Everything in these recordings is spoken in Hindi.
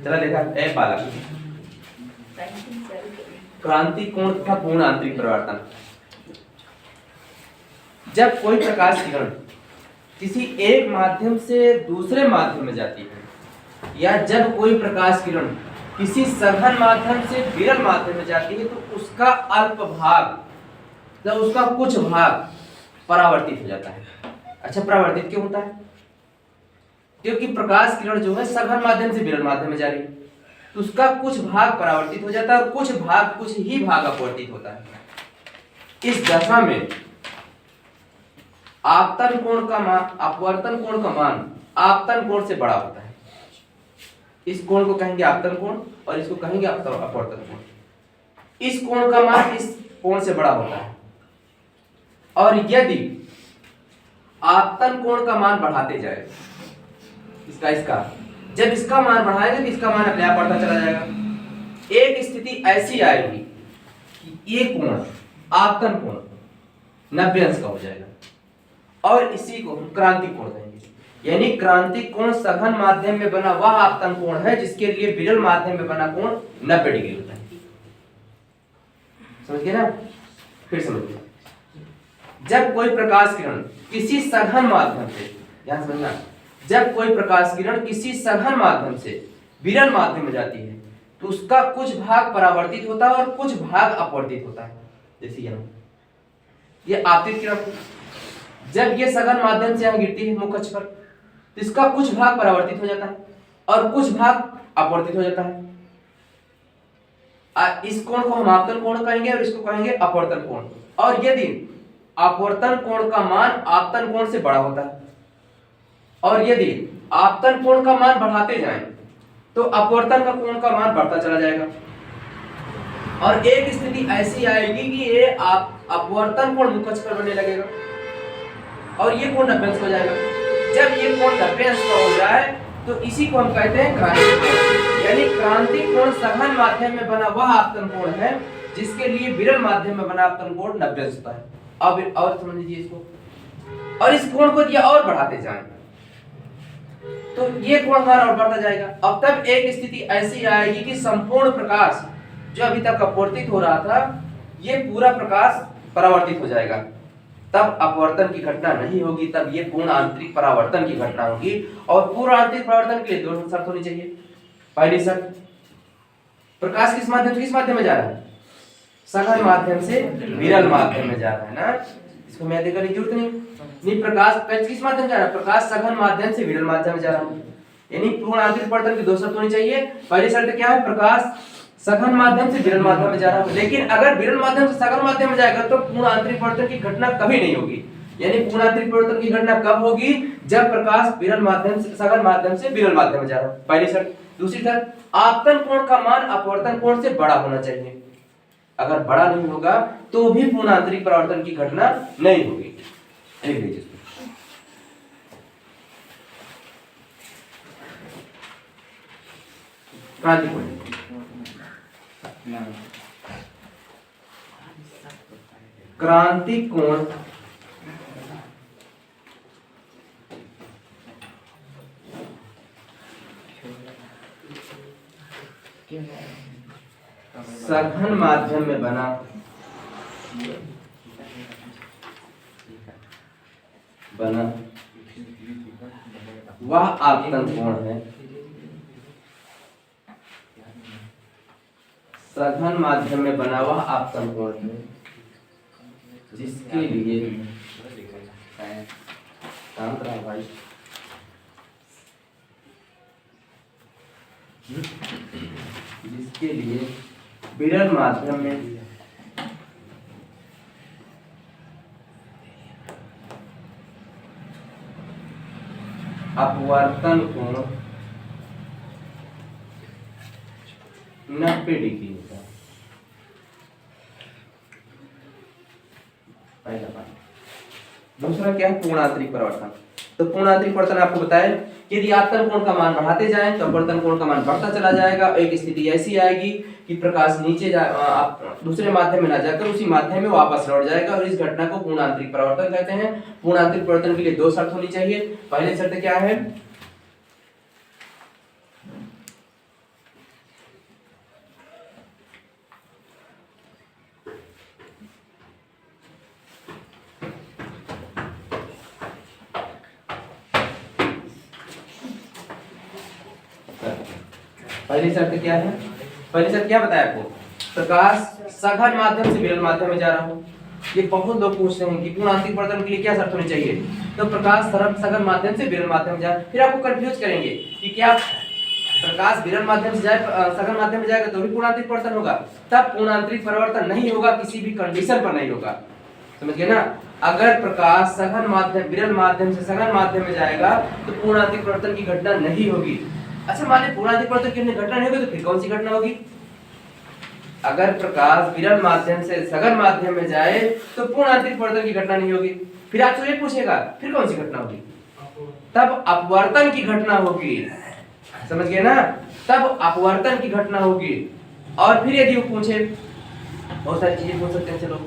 चला देखा ए बालक, क्रांति कोण तथा पूर्ण आंतरिक परिवर्तन। जब कोई प्रकाश किरण किसी एक माध्यम से दूसरे माध्यम में जाती है या जब कोई प्रकाश किरण किसी सघन माध्यम से विरल माध्यम में जाती है तो उसका अल्प भाग, जब उसका कुछ भाग परावर्तित हो जाता है। अच्छा, परावर्तित क्यों होता है? क्योंकि प्रकाश किरण जो है सघन माध्यम से विरल माध्यम में जा रही है, तो उसका कुछ भाग परावर्तित हो जाता है और कुछ ही भाग अपवर्तित होता है। इस दशा में आपतन कोण का मान अपवर्तन कोण का मान आपतन कोण से बड़ा होता है। इस कोण को कहेंगे आपतन कोण और इसको कहेंगे अपवर्तन कोण। इस कोण का मान इस कोण से बड़ा होता है और यदि आपतन कोण का मान बढ़ाते जाए, इसका जब इसका मान बढ़ाएंगे तो इसका मान अपने आप बढ़ता चला जाएगा। एक स्थिति ऐसी आएगी कि ये कोण आपतन कोण 90 अंश का हो जाएगा और इसी को हम क्रांतिक कोण कहेंगे। यानी क्रांतिक कोण सघन माध्यम में बना वह आपतन कोण है जिसके लिए विरल माध्यम में बना कोण 90 डिग्री होता है। समझ गए ना? फिर समझिए, जब कोई प्रकाश किरण किसी सघन माध्यम से, ध्यान समझना, जब कोई प्रकाश किरण किसी सघन माध्यम से विरल माध्यम में जाती है तो उसका कुछ भाग परावर्तित होता है और कुछ भाग अपवर्तित होता है। जैसे यहाँ ये आपतित किरण जब ये सघन माध्यम से यहाँ गिरती है मुख अक्ष पर तो इसका कुछ भाग परावर्तित हो जाता है और कुछ भाग अपवर्तित हो जाता है। इस कोण को हम आपतन कोण कहेंगे और इसको कहेंगे अपवर्तन कोण। और यदि अपवर्तन कोण का मान आपतन कोण से बड़ा होता है और यदि आपतन कोण का मान बढ़ाते जाएं तो अपवर्तन का कोण का मान बढ़ता चला जाएगा और एक स्थिति ऐसी आएगी कि ये अपवर्तन कोण मुख अक्ष पर बनने लगेगा और ये कोण 90 अंश हो जाएगा। जब ये कोण 90 अंश का हो जाए तो इसी को हम कहते हैं क्रांतिक कोण। यानी क्रांतिक कोण सघन माध्यम में बना वह आपतन कोण है जिसके लिए विरल माध्यम में बना आपतन कोण 90 अंश होता है। अब और समझ लीजिए इसको, और इस कोण को दिया और बढ़ाते जाएं तो ये कोण हमारा और बढ़ता जाएगा। अब तब एक स्थिति ऐसी आएगी कि संपूर्ण प्रकाश जो अभी तक अपवर्तित हो रहा था ये पूरा प्रकाश परावर्तित हो जाएगा। तब अपवर्तन की घटना नहीं होगी, तब ये पूर्ण आंतरिक परावर्तन की घटना होगी। और पूर्ण आंतरिक परावर्तन के लिए दो शर्त होनी चाहिए। पहली शर्त, प्रकाश किस माध्यम में जा रहा है? सघन माध्यम से विरल माध्यम में जा रहा है ना, इसको मैं देखने की जरूरत नहीं। प्रकाश किस माध्यम जा रहा है? प्रकाश सघन माध्यम से विरल माध्यम में जा रहा है। यानी पूर्ण आंतरिक परावर्तन की दो शर्त होनी चाहिए। पहली शर्त क्या है? प्रकाश सघन माध्यम से विरल माध्यम में जा रहा है। लेकिन अगर विरल माध्यम से सघन माध्यम में जाएगा तो पूर्ण आंतरिक परावर्तन की घटना कभी नहीं होगी। यानी पूर्ण आंतरिक परावर्तन की घटना कब होगी? जब प्रकाश विरल माध्यम से सघन माध्यम से विरल माध्यम में जा रहा है। पहली शर्त। दूसरी शर्त, आपतन कोण का मान अपवर्तन कोण से बड़ा होना चाहिए। अगर बड़ा नहीं होगा तो भी पूर्ण आंतरिक परावर्तन की घटना नहीं होगी। क्रांतिक कोण, क्रांतिक कोण सघन माध्यम में बना वह आपतन कोण है। सघन माध्यम में बना हुआ आपतन कोण है जिसके लिए शांत रहा भाई, जिसके लिए विरल माध्यम में अपवर्तन कोण 90 डिग्री होता है। पहला बात। दूसरा क्या है? पूर्ण आंतरिक परावर्तन। तो पूर्ण आंतरिक परावर्तन आपको बताया कि यदि आपतन कोण का मान बढ़ाते जाएं तो अपवर्तन कोण का मान बढ़ता चला जाएगा। एक स्थिति ऐसी आएगी कि प्रकाश नीचे दूसरे माध्यम में ना जाकर उसी माध्यम में वापस लौट जाएगा और इस घटना को पूर्ण आंतरिक परावर्तन कहते हैं। पूर्ण आंतरिक परावर्तन के लिए दो शर्त होनी चाहिए। पहली शर्त क्या है? पहली शर्त क्या है? पहली शर्त क्या बताया आपको? प्रकाश सघन माध्यम से विरल माध्यम में जा रहा हो। ये बहुत लोग पूछते हैं कि पूर्ण आंतरिक अपवर्तन के लिए क्या शर्त होनी चाहिए? तो प्रकाश सघन माध्यम से विरल माध्यम में जाए। फिर आपको कंफ्यूज करेंगे कि क्या प्रकाश विरल माध्यम से जाए सघन माध्यम में जाएगा तो भी पूर्ण आंतरिक परिवर्तन होगा? तब पूर्ण आंतरिक परिवर्तन नहीं होगा, किसी भी कंडीशन पर नहीं होगा। समझ गए ना? अगर प्रकाश सघन माध्यम विरल माध्यम से सघन माध्यम में जाएगा तो पूर्ण आंतरिक परिवर्तन की घटना नहीं होगी। अच्छा, मान लीजिए पूर्ण आंतरिक परिवर्तन की घटना नहीं होगी तो फिर कौन सी घटना होगी? अगर प्रकाश विरल माध्यम से सघन माध्यम में जाए तो पूर्ण आंतरिक परिवर्तन की घटना नहीं होगी। फिर आपसे ये पूछेगा फिर कौन सी घटना होगी? तब अपवर्तन की घटना होगी। समझ गए ना? तब अपवर्तन की घटना होगी। और फिर यदि वो पूछे, बहुत सारी चीजें पूछ सकते हैं, चलो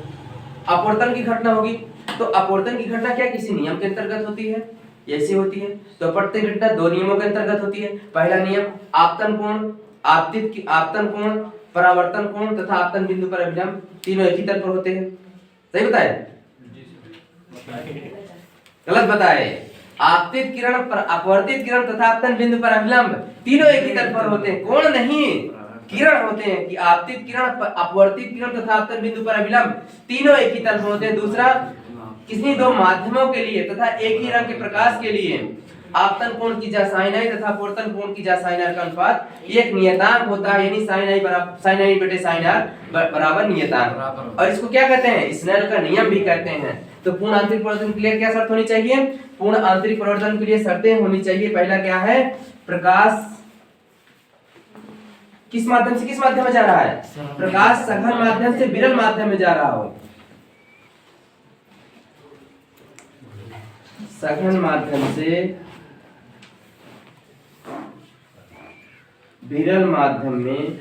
अपवर्तन की घटना होगी तो अपवर्तन की घटना क्या किसी नियम के अंतर्गत होती है? ऐसी होती है। तो अपवर्तन की घटना दो नियमों के अंतर्गत होती है। पहला नियम आपतन कोण, आपतन कोण, परावर्तन कोण तथा आपतन बिंदु पर अभिलंब तीनों एक ही तल पर होते हैं। सही बताए? गलत बताए। आपतित किरण पर अपवर्तित किरण तथा आपतन बिंदु पर अभिलंब तीनों एक ही तल पर होते हैं। कोण नहीं, किरण होते हैं कि आपतित किरण, अपवर्तित किरण तथा आपतन बिंदु पर अभिलंब तीनों एक ही तल पर होते हैं। दूसरा, किसी दो माध्यमों के लिए तथा एक ही रंग के प्रकाश के लिए आपतन कोण की जा साइन आई तथा अपवर्तन कोण की जा साइन आर का अनुपात एक नियतांक होता है। यानी साइन आई बटे साइन आर बराबर नियतांक। और इसको क्या कहते हैं? स्नेल का नियम भी कहते हैं। तो पूर्ण आंतरिक परिवर्तन के लिए क्या शर्त होनी चाहिए? पूर्ण आंतरिक परिवर्तन के लिए शर्तें होनी चाहिए। पहला क्या है? प्रकाश किस माध्यम से किस माध्यम में जा रहा है? प्रकाश सघन माध्यम से विरल माध्यम में जा रहा हो। सघन माध्यम से विरल माध्यम में।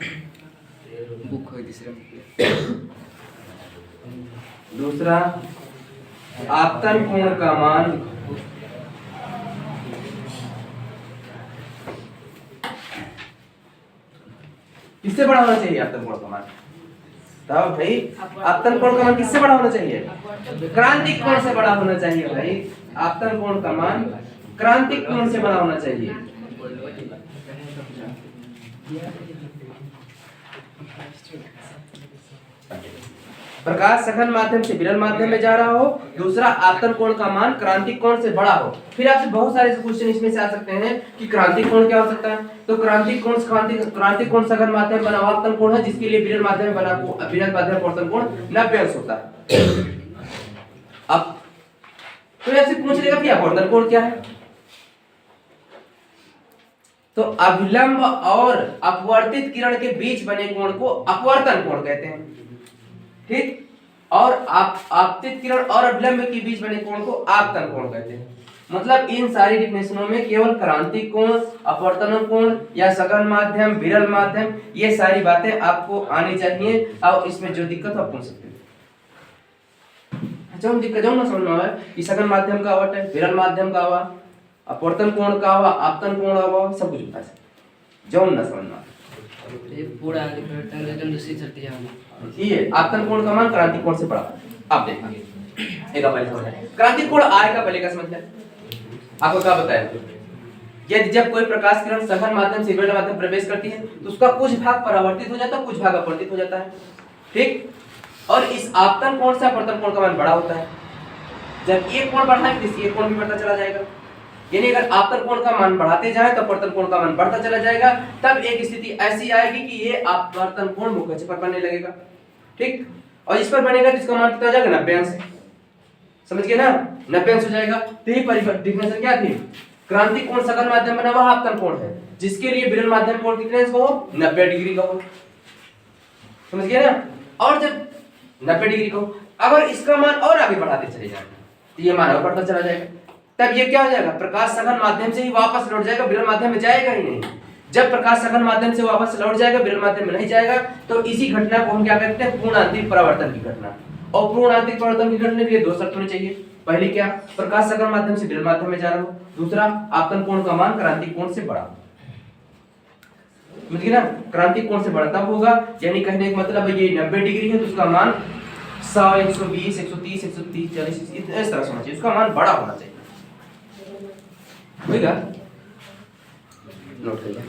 दूसरा, आपतन कोण का मान किससे बड़ा होना चाहिए? आपतन कोण का मान तब भाई आपतन कोण का मान किससे बड़ा होना चाहिए? क्रांतिक कोण से बड़ा होना चाहिए भाई। आपतन कोण का मान क्रांतिक कोण से बड़ा होना चाहिए। प्रकाश सघन माध्यम से विरल माध्यम में जा रहा हो। दूसरा, आपतन कोण का मान क्रांतिक कोण से बड़ा हो। फिर आपसे बहुत सारे क्वेश्चन इसमें से आ सकते हैं कि क्रांतिक कोण क्या हो सकता है? तो क्रांतिक कोण सघन माध्यम बना आपतन कोण है जिसके लिए विरल माध्यम में बना विरल माध्यम अपवर्तन कोण 90 अंश होता है। अब तो ऐसे पूछ लेगा कि अपवर्तन कोण क्या है? तो अभिलंब और अपवर्तित किरण के बीच बने कोण को अपवर्तन कोण कहते हैं। ठीक? और आपतित किरण और अभिलंब के बीच बने कोण को आपतन कोण कहते हैं। मतलब इन सारी डिफिनेशनों में केवल क्रांतिक कोण, अपवर्तन कोण या सघन माध्यम, विरल माध्यम, ये सारी बातें आपको आनी चाहिए। और इसमें जो दिक्कत आप पूछ सकते हैं। जो दिक्कत जो ना समझ में आवे कि सघन माध्यम का आवट है, विरल माध्यम का आवा, अपवर्तन कोण का आवा, आपतन कोण आवा, सब कुछ बता सकते। जो ना समझ में ये पूरा परिवर्तन एकदम दूसरी शर्त है। ये आपतन कोण का मान क्रांतिक कोण से बड़ा। आप देखिए एक पहले समझ है क्रांतिक कोण आय का पहले का समझ है। आपको क्या बताया? यदि जब कोई प्रकाश किरण सघन माध्यम से विरल माध्यम प्रवेश करती है तो उसका कुछ भाग परावर्तित हो जाता है, कुछ भाग अपवर्तित हो जाता है। ठीक? और इस आपतन कोण से अपवर्तन कोण का मान बड़ा होता है। जब एक कोण बढ़ा है तो ये कोण भी बढ़ता चला जाएगा। यानी अगर आपतन कोण का मान बढ़ाते जाए तो अपवर्तन कोण का मान बढ़ता चला जाएगा। तब एक स्थिति ऐसी आएगी कि ये अपवर्तन कोण मुख्य अक्ष पर बनने लगेगा। ठीक? और इस पर बनेगा तो इसका मान कितना हो जाएगा? 90 अंश। समझ गए ना? 90 अंश हो जाएगा। तो ये डिफिनेशन क्या थी? क्रांतिक कोण सघन माध्यम बना हुआ आपतन कोण है जिसके लिए विरल माध्यम कोण कितने अंश का हो? 90 डिग्री का हो। समझ गए ना? और जब 90 डिग्री का हो, अगर इसका मान और आगे बढ़ाते चले जाए तो ये मान और बढ़ता चला जाएगा। तब ये क्या हो जाएगा? प्रकाश सघन माध्यम से ही वापस लौट जाएगा, विरल माध्यम में जाएगा ही नहीं। जब प्रकाश सघन माध्यम से वापस लौट जाएगा, विरल माध्यम में नहीं जाएगा, तो इसी घटना को हम क्या कहते हैं? पूर्ण आंतरिक परावर्तन की घटना। और पूर्ण आंतरिक परावर्तन की घटना के लिए दो शर्त होनी चाहिए। पहली क्या? प्रकाश सघन माध्यम से विरल माध्यम में जा रहा हो। दूसरा, आपतन कोण का मान क्रांतिक कोण से बड़ा। समझ गए ना? क्रांतिक कोण से बड़ा तब होगा, यानी कहने का मतलब है ये 90 डिग्री है तो उसका मान 100, 120, 130, 130, 40 इस तरह से होना चाहिए। उसका मान बड़ा होना चाहिए। होगा? नोट करिए।